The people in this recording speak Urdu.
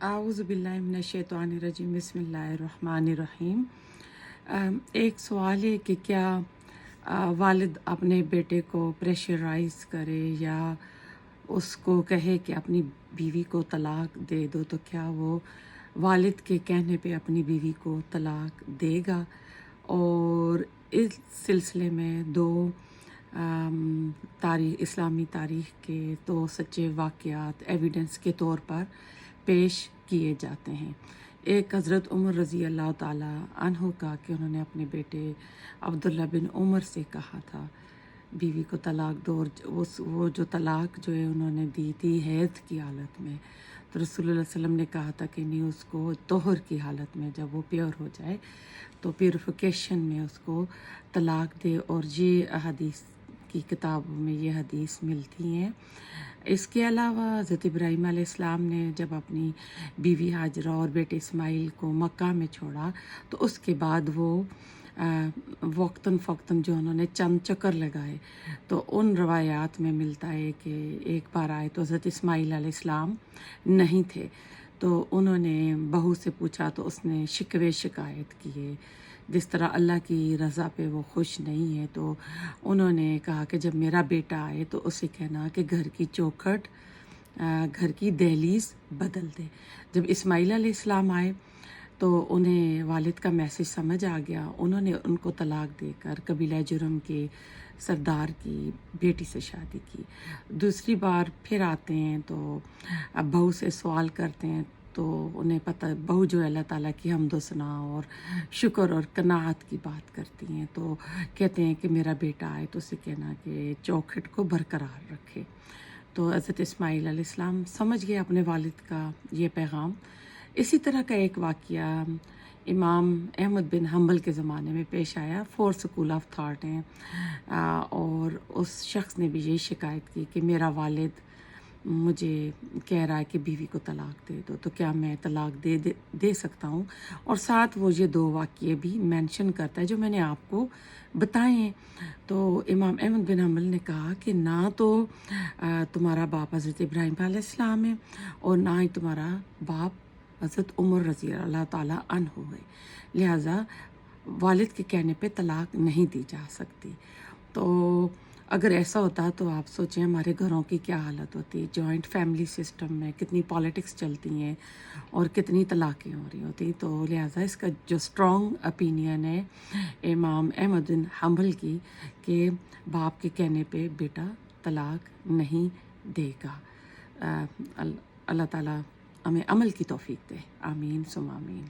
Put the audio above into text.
اعوذ باللہ من الشیطان الرجیم بسم اللہ الرحمن الرحیم۔ ایک سوال ہے کہ کیا والد اپنے بیٹے کو پریشرائز کرے یا اس کو کہے کہ اپنی بیوی کو طلاق دے دو، تو کیا وہ والد کے کہنے پہ اپنی بیوی کو طلاق دے گا؟ اور اس سلسلے میں دو اسلامی تاریخ کے دو سچے واقعات ایویڈنس کے طور پر پیش کیے جاتے ہیں۔ ایک حضرت عمر رضی اللہ تعالیٰ عنہ کا کہ انہوں نے اپنے بیٹے عبداللہ بن عمر سے کہا تھا بیوی کو طلاق دو، اور وہ جو طلاق جو ہے انہوں نے دی تھی حیض کی حالت میں، تو رسول اللہ علیہ وسلم نے کہا تھا کہ نہیں، اس کو طہر کی حالت میں جب وہ پیور ہو جائے تو پیوریفیکیشن میں اس کو طلاق دے، اور یہ احادیث کی کتابوں میں یہ حدیث ملتی ہیں۔ اس کے علاوہ حضرت ابراہیم علیہ السلام نے جب اپنی بیوی ہاجرہ اور بیٹے اسماعیل کو مکہ میں چھوڑا تو اس کے بعد وہ وقتاً فوقتاً جو انہوں نے چند چکر لگائے، تو ان روایات میں ملتا ہے کہ ایک بار آئے تو حضرت اسماعیل علیہ السلام نہیں تھے، تو انہوں نے بہو سے پوچھا تو اس نے شکوے شکایت کیے جس طرح اللہ کی رضا پہ وہ خوش نہیں ہے، تو انہوں نے کہا کہ جب میرا بیٹا آئے تو اسے کہنا کہ گھر کی چوکھٹ گھر کی دہلیز بدل دے۔ جب اسماعیل علیہ السلام آئے تو انہیں والد کا میسج سمجھ آ گیا، انہوں نے ان کو طلاق دے کر قبیلہ جرم کے سردار کی بیٹی سے شادی کی۔ دوسری بار پھر آتے ہیں تو اب بہو سے سوال کرتے ہیں، تو انہیں پتہ بہو جو اللہ تعالیٰ کی حمد و ثنا اور شکر اور قناعت کی بات کرتی ہیں، تو کہتے ہیں کہ میرا بیٹا آئے تو اسے کہنا کہ چوکھٹ کو برقرار رکھے۔ تو حضرت اسماعیل علیہ السلام سمجھ گئے اپنے والد کا یہ پیغام۔ اسی طرح کا ایک واقعہ امام احمد بن حنبل کے زمانے میں پیش آیا، 4 سکول آف تھاٹ ہیں، اور اس شخص نے بھی یہی شکایت کی کہ میرا والد مجھے کہہ رہا ہے کہ بیوی کو طلاق دے دو، تو کیا میں طلاق دے سکتا ہوں؟ اور ساتھ وہ یہ 2 واقعے بھی مینشن کرتا ہے جو میں نے آپ کو بتائے ہیں۔ تو امام احمد بن حنبل نے کہا کہ نہ تو تمہارا باپ حضرت ابراہیم علیہ السلام ہے اور نہ ہی تمہارا باپ حضرت عمر رضی اللہ تعالیٰ عنہ ہے، لہٰذا والد کے کہنے پہ طلاق نہیں دی جا سکتی۔ تو اگر ایسا ہوتا تو آپ سوچیں ہمارے گھروں کی کیا حالت ہوتی، جوائنٹ فیملی سسٹم میں کتنی پالیٹکس چلتی ہیں اور کتنی طلاقیں ہو رہی ہوتی۔ تو لہٰذا اس کا جو اسٹرانگ اپینین ہے امام احمد بن حنبل کی کہ باپ کے کہنے پہ بیٹا طلاق نہیں دے گا۔ اللہ تعالیٰ ہمیں عمل کی توفیق دے، آمین ثم آمین۔